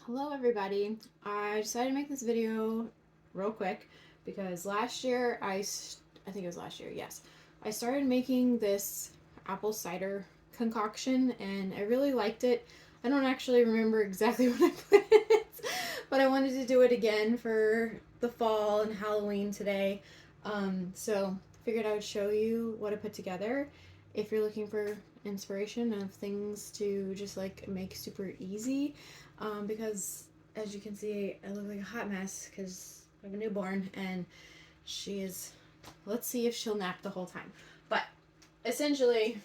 Hello everybody. I decided to make this video real quick because last year I think it was last year, yes. I started making this apple cider concoction and I really liked it. I don't actually remember exactly what I put in it, but I wanted to do it again for the fall and Halloween today. So figured I would show you what I put together if you're looking for inspiration of things to just like make super easy. Because as you can see, I look like a hot mess because I have a newborn and she is, let's see if she'll nap the whole time. But essentially,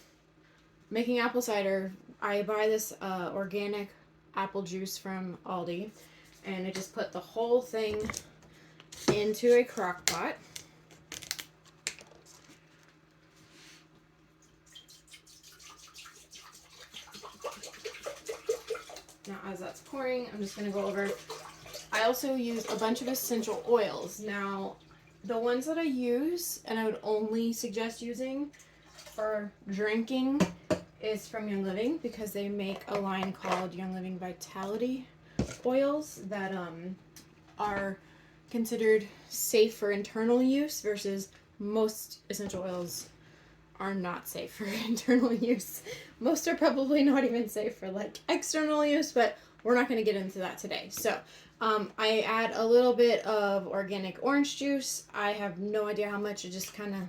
making apple cider, I buy this organic apple juice from Aldi and I just put the whole thing into a crock pot. Now as that's pouring, I'm just going to go over. I also use a bunch of essential oils. Now, the ones that I use, and I would only suggest using for drinking, is from Young Living because they make a line called Young Living Vitality oils that are considered safe for internal use versus most essential oils are not safe for internal use. Most are probably not even safe for like external use, but we're not going to get into that today. So I add a little bit of organic orange juice. I have no idea how much. I just kind of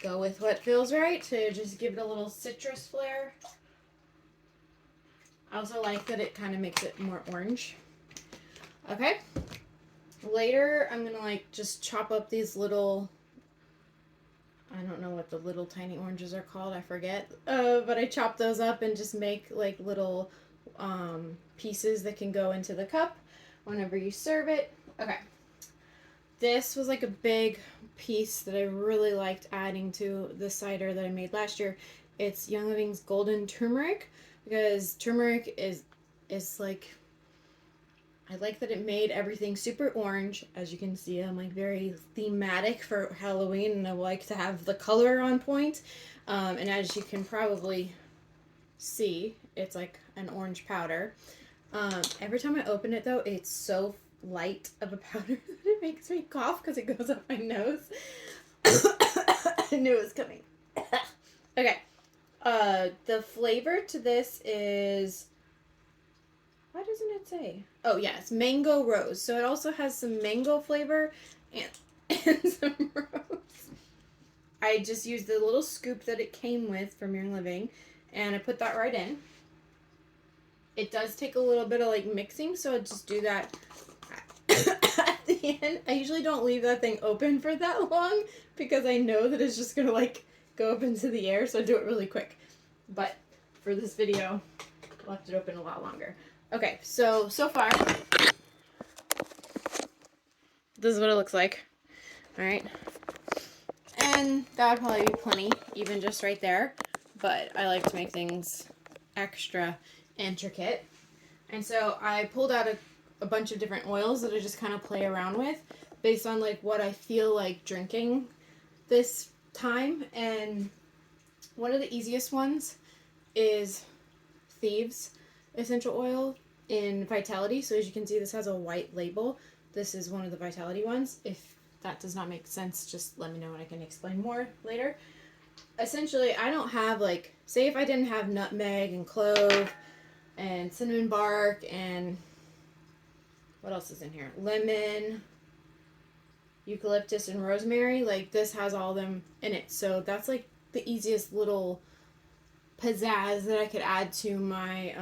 go with what feels right to just give it a little citrus flair. I also like that it kind of makes it more orange. Okay. Later, I'm going to like just chop up these little, I don't know what the little tiny oranges are called. I forget. But I chop those up and just make like little pieces that can go into the cup whenever you serve it. Okay. This was like a big piece that I really liked adding to the cider that I made last year. It's Young Living's Golden Turmeric because turmeric is like, I like that it made everything super orange. As you can see, I'm like very thematic for Halloween and I like to have the color on point. And as you can probably see, it's like an orange powder. Every time I open it though, it's so light of a powder that it makes me cough because it goes up my nose. I knew it was coming. Okay. The flavor to this is, why doesn't it say? Oh, yeah, it's mango rose. So it also has some mango flavor and some rose. I just used the little scoop that it came with from Young Living, and I put that right in. It does take a little bit of, like, mixing, so I just do that at the end. I usually don't leave that thing open for that long because I know that it's just going to, like, go up into the air, so I do it really quick. But for this video, I left it open a lot longer. Okay, so far, this is what it looks like. Alright. And that would probably be plenty, even just right there. But I like to make things extra intricate. And so I pulled out a bunch of different oils that I just kind of play around with based on like what I feel like drinking this time. And one of the easiest ones is Thieves essential oil in Vitality. So as you can see, this has a white label. This is one of the Vitality ones. If that does not make sense, just let me know and I can explain more later. Essentially, I don't have like, say if I didn't have nutmeg and clove and cinnamon bark and what else is in here? Lemon, eucalyptus, and rosemary. Like this has all of them in it. So that's like the easiest little pizzazz that I could add to my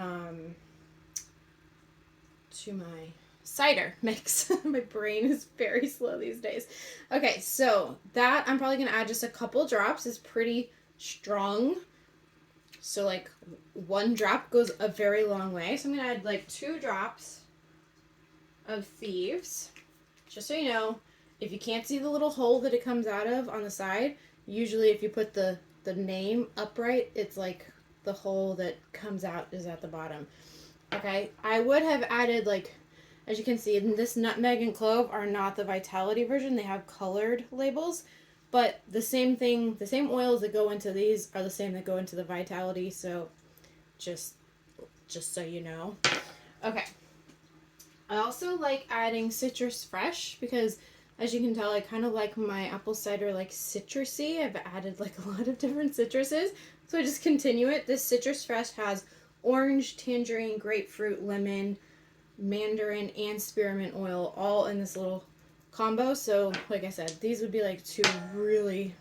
cider mix. My brain is very slow these days. Okay, so that I'm probably gonna add just a couple drops. It's pretty strong, so like one drop goes a very long way. So I'm gonna add like 2 drops of Thieves. Just so you know, if you can't see the little hole that it comes out of on the side, usually if you put the name upright, it's like the hole that comes out is at the bottom. Okay, I would have added like, as you can see, this nutmeg and clove are not the Vitality version. They have colored labels, but the same thing, the same oils that go into these are the same that go into the Vitality. So just so you know. Okay, I also like adding citrus fresh because, as you can tell, I kind of like my apple cider like citrusy. I've added like a lot of different citruses, so I just continue it. This citrus fresh has orange, tangerine, grapefruit, lemon, mandarin, and spearmint oil all in this little combo. So like I said, these would be like two really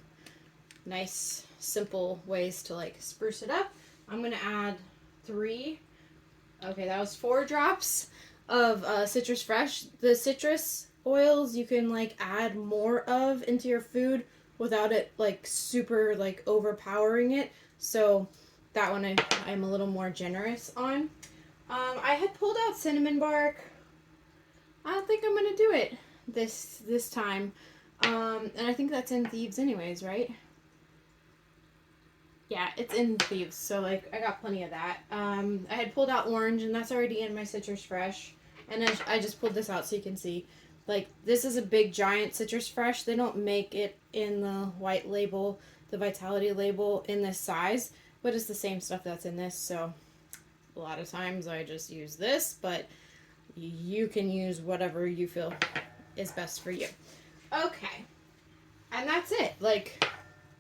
nice, simple ways to like spruce it up. I'm gonna add 3. Okay, that was 4 drops of citrus fresh. The citrus oils you can like add more of into your food without it like super like overpowering it. So that one I'm a little more generous on. I had pulled out cinnamon bark. I don't think I'm gonna do it this time. And I think that's in Thieves anyways, right? Yeah, it's in Thieves, so like I got plenty of that. I had pulled out orange, and that's already in my citrus fresh. And then I just pulled this out so you can see. Like, this is a big giant citrus fresh. They don't make it in the white label, the Vitality label, in this size, but it's the same stuff that's in this. So a lot of times I just use this, but you can use whatever you feel is best for you. Okay, and that's it. Like,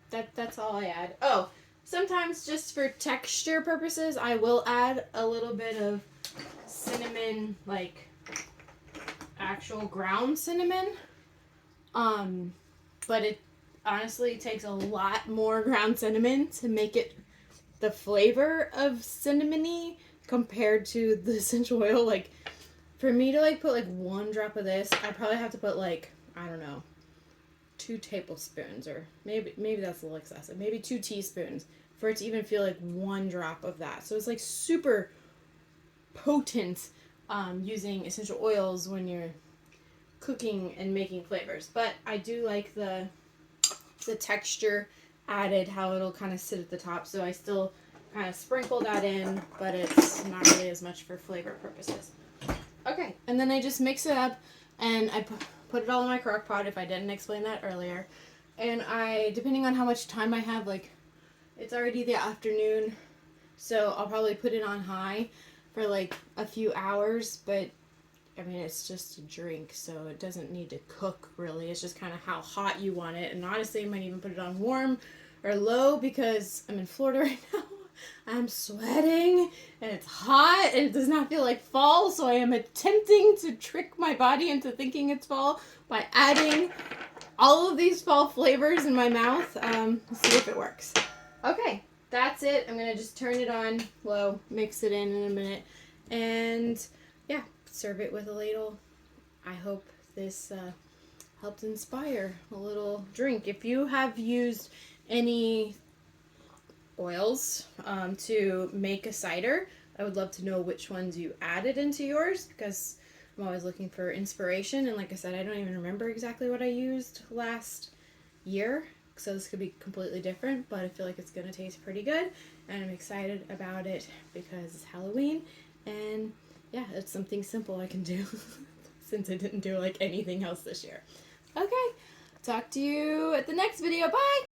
that's all I add. Oh, sometimes just for texture purposes, I will add a little bit of cinnamon, like actual ground cinnamon. But it honestly takes a lot more ground cinnamon to make it the flavor of cinnamony compared to the essential oil. Like, for me to like put like 1 drop of this, I probably have to put like, I don't know, 2 tablespoons, or maybe that's a little excessive. Maybe 2 teaspoons for it to even feel like 1 drop of that. So it's like super potent using essential oils when you're cooking and making flavors. But I do like the texture added, how it'll kind of sit at the top. So I still kind of sprinkle that in, but it's not really as much for flavor purposes. Okay, and then I just mix it up, and I put it all in my crock pot, if I didn't explain that earlier. And I, depending on how much time I have, like, it's already the afternoon, so I'll probably put it on high for like a few hours. But I mean, it's just a drink, so it doesn't need to cook really. It's just kind of how hot you want it. And honestly, I might even put it on warm or low because I'm in Florida right now. I'm sweating and it's hot and it does not feel like fall, so I am attempting to trick my body into thinking it's fall by adding all of these fall flavors in my mouth. Let's see if it works. Okay, that's it. I'm going to just turn it on low, mix it in a minute, and yeah, serve it with a ladle. I hope this helped inspire a little drink. If you have used any oils to make a cider, I would love to know which ones you added into yours, because I'm always looking for inspiration. And like I said, I don't even remember exactly what I used last year, so this could be completely different, but I feel like it's going to taste pretty good, and I'm excited about it because it's Halloween, and yeah, it's something simple I can do since I didn't do like anything else this year. Okay, talk to you at the next video. Bye!